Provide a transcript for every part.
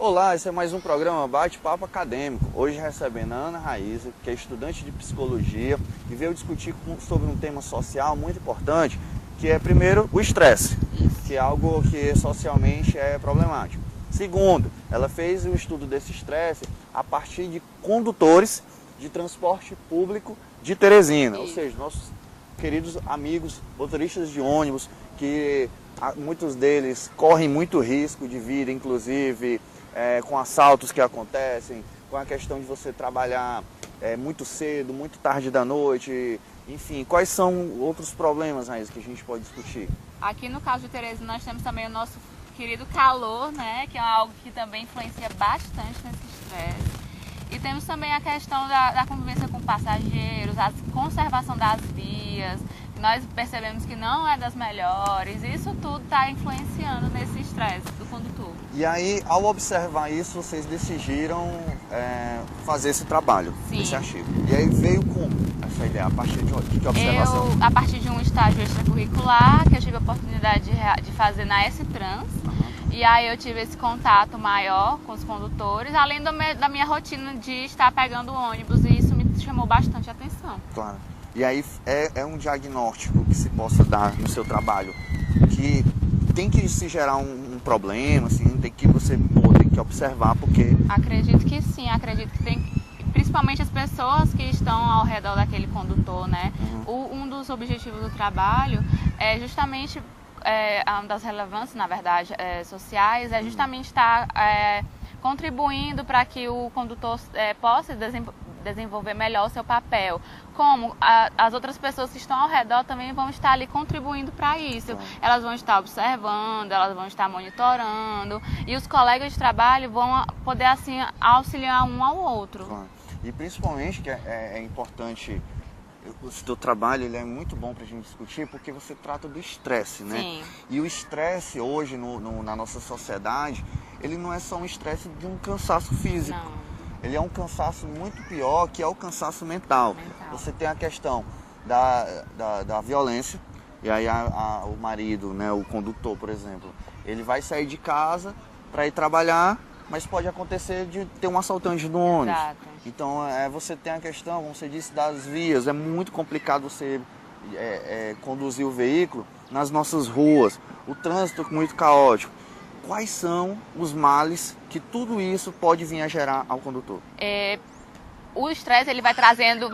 Olá, esse é mais um programa Bate-Papo Acadêmico. Hoje recebendo a Ana Raíza, que é estudante de Psicologia e veio discutir sobre um tema social muito importante, que é, primeiro, o estresse, que é algo que socialmente é problemático. Segundo, ela fez o estudo desse estresse a partir de condutores de transporte público de Teresina, ou seja, nossos queridos amigos motoristas de ônibus, que muitos deles correm muito risco de vida, inclusive com assaltos que acontecem, com a questão de você trabalhar muito cedo, muito tarde da noite, enfim, quais são outros problemas, Raíssa, que a gente pode discutir? Aqui no caso de Teresina nós temos também o nosso querido calor, né, que é algo que também influencia bastante nesse estresse. E temos também a questão da convivência com passageiros, a conservação das vias, nós percebemos que não é das melhores, isso tudo está influenciando nesse estresse do condutor. E aí, ao observar isso, vocês decidiram fazer esse trabalho, esse artigo. E aí veio como essa ideia, a partir de observação? A partir de um estágio extracurricular que eu tive a oportunidade de fazer na S-Trans. E aí eu tive esse contato maior com os condutores, além da minha rotina de estar pegando ônibus, e isso me chamou bastante atenção. Claro. E aí é um diagnóstico que se possa dar no seu trabalho, que tem que se gerar um problema, assim, tem que observar, porque... Acredito que sim, acredito que tem, principalmente as pessoas que estão ao redor daquele condutor, né? Um dos objetivos do trabalho é justamente... uma das relevâncias, na verdade, sociais, é justamente estar contribuindo para que o condutor possa desenvolver melhor o seu papel. Como as outras pessoas que estão ao redor também vão estar ali contribuindo para isso. Elas vão estar observando, elas vão estar monitorando, e os colegas de trabalho vão poder, assim, auxiliar um ao outro. Claro. E principalmente que é importante... O seu trabalho ele é muito bom para a gente discutir porque você trata do estresse, né? Sim. E o estresse hoje na nossa sociedade, ele não é só um estresse de um cansaço físico. Não. Ele é um cansaço muito pior, que é o cansaço mental. Você tem a questão da violência, e aí o marido, né, o condutor, por exemplo, ele vai sair de casa para ir trabalhar, mas pode acontecer de ter um assaltante no ônibus. Exato. Então, você tem a questão, como você disse, das vias. É muito complicado você conduzir o veículo nas nossas ruas. O trânsito muito caótico. Quais são os males que tudo isso pode vir a gerar ao condutor? O estresse ele vai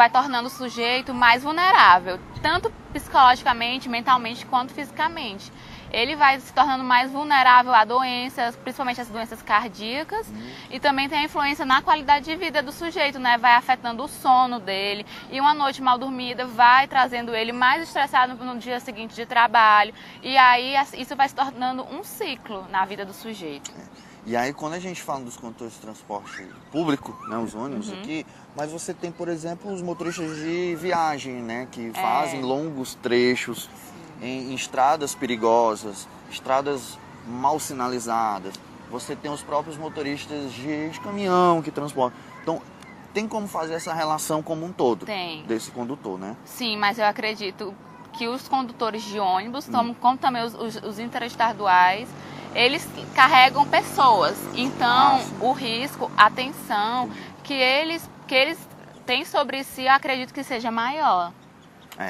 tornando o sujeito mais vulnerável, tanto psicologicamente, mentalmente, quanto fisicamente. Ele vai se tornando mais vulnerável a doenças, principalmente as doenças cardíacas, e também tem a influência na qualidade de vida do sujeito, né? Vai afetando o sono dele, e uma noite mal dormida vai trazendo ele mais estressado no dia seguinte de trabalho, e aí isso vai se tornando um ciclo na vida do sujeito. E aí, quando a gente fala dos condutores de transporte público, né, os ônibus aqui, mas você tem, por exemplo, os motoristas de viagem, né, que fazem longos trechos em estradas perigosas, estradas mal sinalizadas. Você tem os próprios motoristas de caminhão que transportam. Então, tem como fazer essa relação como um todo desse condutor, né? Sim, mas eu acredito que os condutores de ônibus, como também os interestaduais, eles carregam pessoas. Então, o risco, a tensão que eles têm sobre si, eu acredito que seja maior.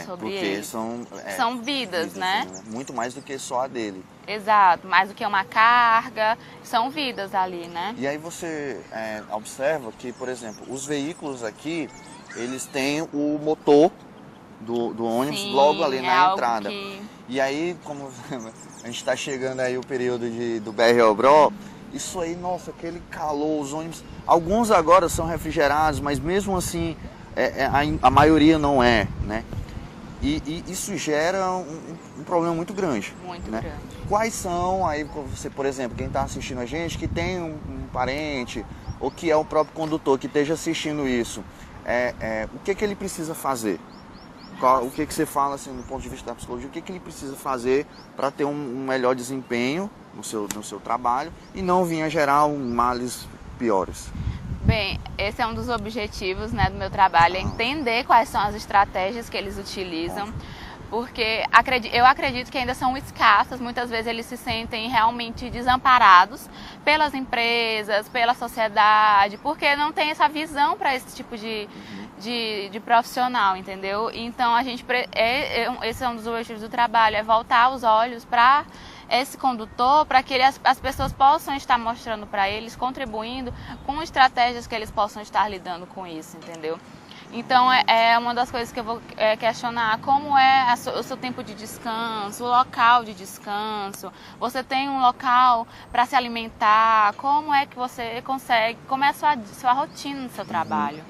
Porque são vidas, né? Muito mais do que só a dele. Exato, mais do que uma carga, são vidas ali, né? E aí você observa que, por exemplo, os veículos aqui, eles têm o motor do ônibus logo ali na entrada. E aí, como a gente está chegando aí o período do BR-Obró, isso aí, nossa, aquele calor, os ônibus, alguns agora são refrigerados, mas mesmo assim a maioria não é, né? E isso gera um problema muito grande. Muito grande. Quais são, aí você, por exemplo, quem está assistindo a gente, que tem um parente, ou que é o próprio condutor que esteja assistindo isso, o que ele precisa fazer? O que você fala, assim, do ponto de vista da psicologia, o que ele precisa fazer para ter um melhor desempenho no seu trabalho e não vir a gerar males piores? Bem, esse é um dos objetivos, né, do meu trabalho, é entender quais são as estratégias que eles utilizam Porque eu acredito que ainda são escassas, muitas vezes eles se sentem realmente desamparados pelas empresas, pela sociedade, porque não tem essa visão para esse tipo de profissional, entendeu? Então esse é um dos objetivos do trabalho, é voltar os olhos para esse condutor, para que as pessoas possam estar mostrando para eles, contribuindo com estratégias que eles possam estar lidando com isso, entendeu? Então é uma das coisas que eu vou questionar, como é o seu tempo de descanso, o local de descanso, você tem um local para se alimentar, como é que você consegue, como é a sua rotina no seu trabalho?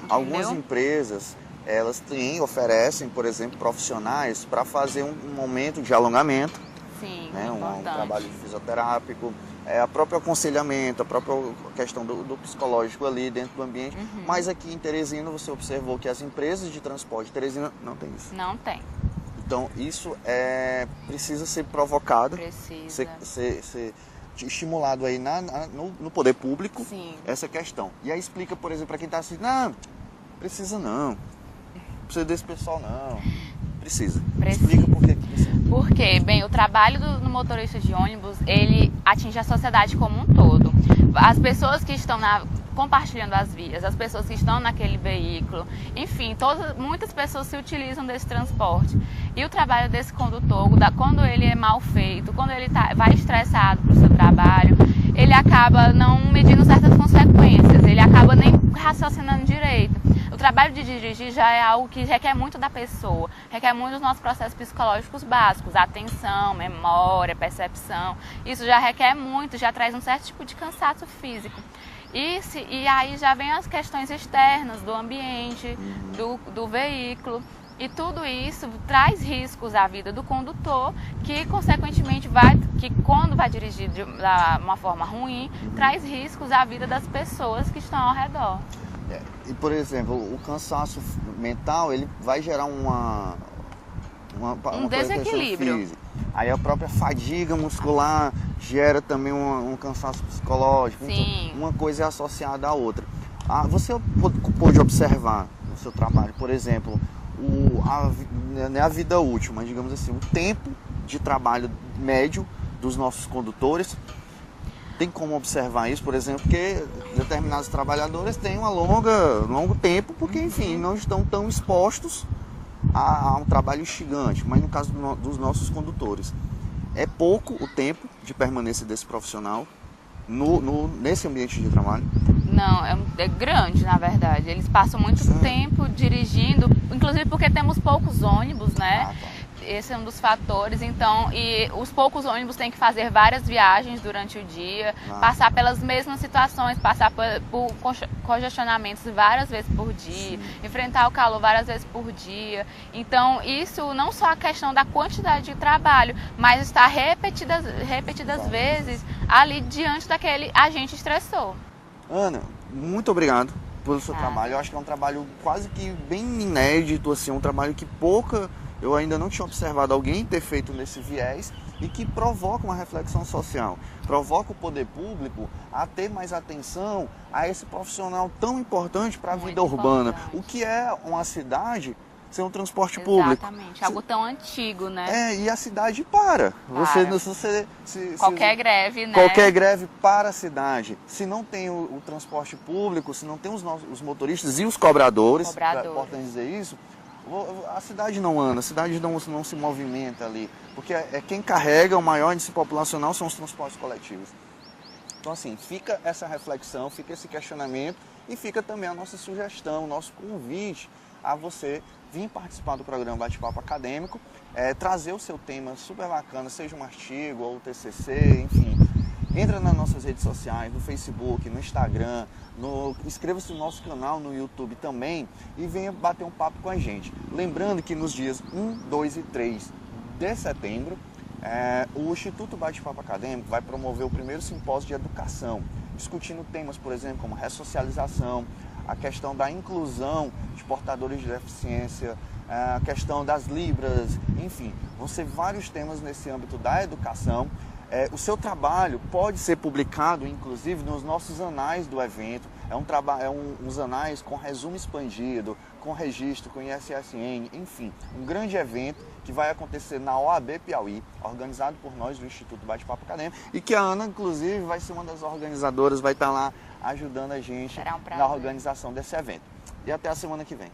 Algumas empresas, elas oferecem, por exemplo, profissionais para fazer um momento de alongamento. Sim, né? Um trabalho fisioterápico, a próprio aconselhamento, a própria questão do psicológico ali dentro do ambiente. Mas aqui em Teresina você observou que as empresas de transporte de Teresina não tem isso. Não tem. Então isso precisa ser provocado, ser estimulado aí no poder público. Sim. Essa questão. E aí explica, por exemplo, para quem está assim, não precisa desse pessoal não. Precisa. Explica por que precisa. Porque, bem, o trabalho do motorista de ônibus, ele atinge a sociedade como um todo. As pessoas que estão compartilhando as vias, as pessoas que estão naquele veículo, enfim, muitas pessoas se utilizam desse transporte. E o trabalho desse condutor, quando ele é mal feito, quando ele vai estressado para o seu trabalho, ele acaba não medindo certas consequências, ele acaba nem raciocinando direito. O trabalho de dirigir já é algo que requer muito da pessoa, requer muito dos nossos processos psicológicos básicos, atenção, memória, percepção. Isso já requer muito, já traz um certo tipo de cansaço físico. E aí já vem as questões externas do ambiente, do veículo. E tudo isso traz riscos à vida do condutor, que consequentemente quando vai dirigir de uma forma ruim, traz riscos à vida das pessoas que estão ao redor. E, por exemplo, o cansaço mental, ele vai gerar um desequilíbrio. Aí a própria fadiga muscular gera também um cansaço psicológico. Sim. Então, uma coisa é associada à outra. Você pôde observar no seu trabalho, por exemplo, a vida útil, mas digamos assim, o tempo de trabalho médio dos nossos condutores. Tem como observar isso, por exemplo, porque determinados trabalhadores têm um longo tempo, porque, enfim, não estão tão expostos a um trabalho instigante. Mas no caso dos nossos condutores, é pouco o tempo de permanência desse profissional nesse ambiente de trabalho? Não, é grande, na verdade. Eles passam muito tempo dirigindo, inclusive porque temos poucos ônibus, né? Esse é um dos fatores. Então, e os poucos ônibus têm que fazer várias viagens durante o dia, passar pelas mesmas situações, passar por congestionamentos várias vezes por dia, enfrentar o calor várias vezes por dia. Então, isso não só a questão da quantidade de trabalho, mas está repetidas vezes ali diante daquele agente estressor. Ana, muito obrigado pelo seu trabalho. Eu acho que é um trabalho quase que bem inédito, assim, um trabalho que eu ainda não tinha observado alguém ter feito nesse viés e que provoca uma reflexão social, provoca o poder público a ter mais atenção a esse profissional tão importante para a vida urbana. O que é uma cidade sem um transporte público? Exatamente, algo tão antigo, né? E a cidade para. Qualquer greve, né? Qualquer greve para a cidade. Se não tem o transporte público, se não tem os motoristas e os cobradores, é importante dizer isso, a cidade não anda, a cidade não se movimenta ali, porque quem carrega o maior índice populacional são os transportes coletivos. Então, assim, fica essa reflexão, fica esse questionamento e fica também a nossa sugestão, o nosso convite a você vir participar do programa Bate-Papo Acadêmico, trazer o seu tema super bacana, seja um artigo ou TCC, enfim. Entra nas nossas redes sociais, no Facebook, no Instagram, inscreva-se no nosso canal no YouTube também e venha bater um papo com a gente. Lembrando que nos dias 1, 2 e 3 de setembro, o Instituto Bate-Papo Acadêmico vai promover o primeiro simpósio de educação, discutindo temas, por exemplo, como ressocialização, a questão da inclusão de portadores de deficiência, a questão das libras, enfim, vão ser vários temas nesse âmbito da educação. O seu trabalho pode ser publicado, inclusive, nos nossos anais do evento. É um trabalho, uns anais com resumo expandido, com registro, com ISSN, enfim, um grande evento que vai acontecer na OAB Piauí, organizado por nós do Instituto Bate-Papo Acadêmico, e que a Ana, inclusive, vai ser uma das organizadoras, vai estar lá ajudando a gente na organização desse evento. E até a semana que vem.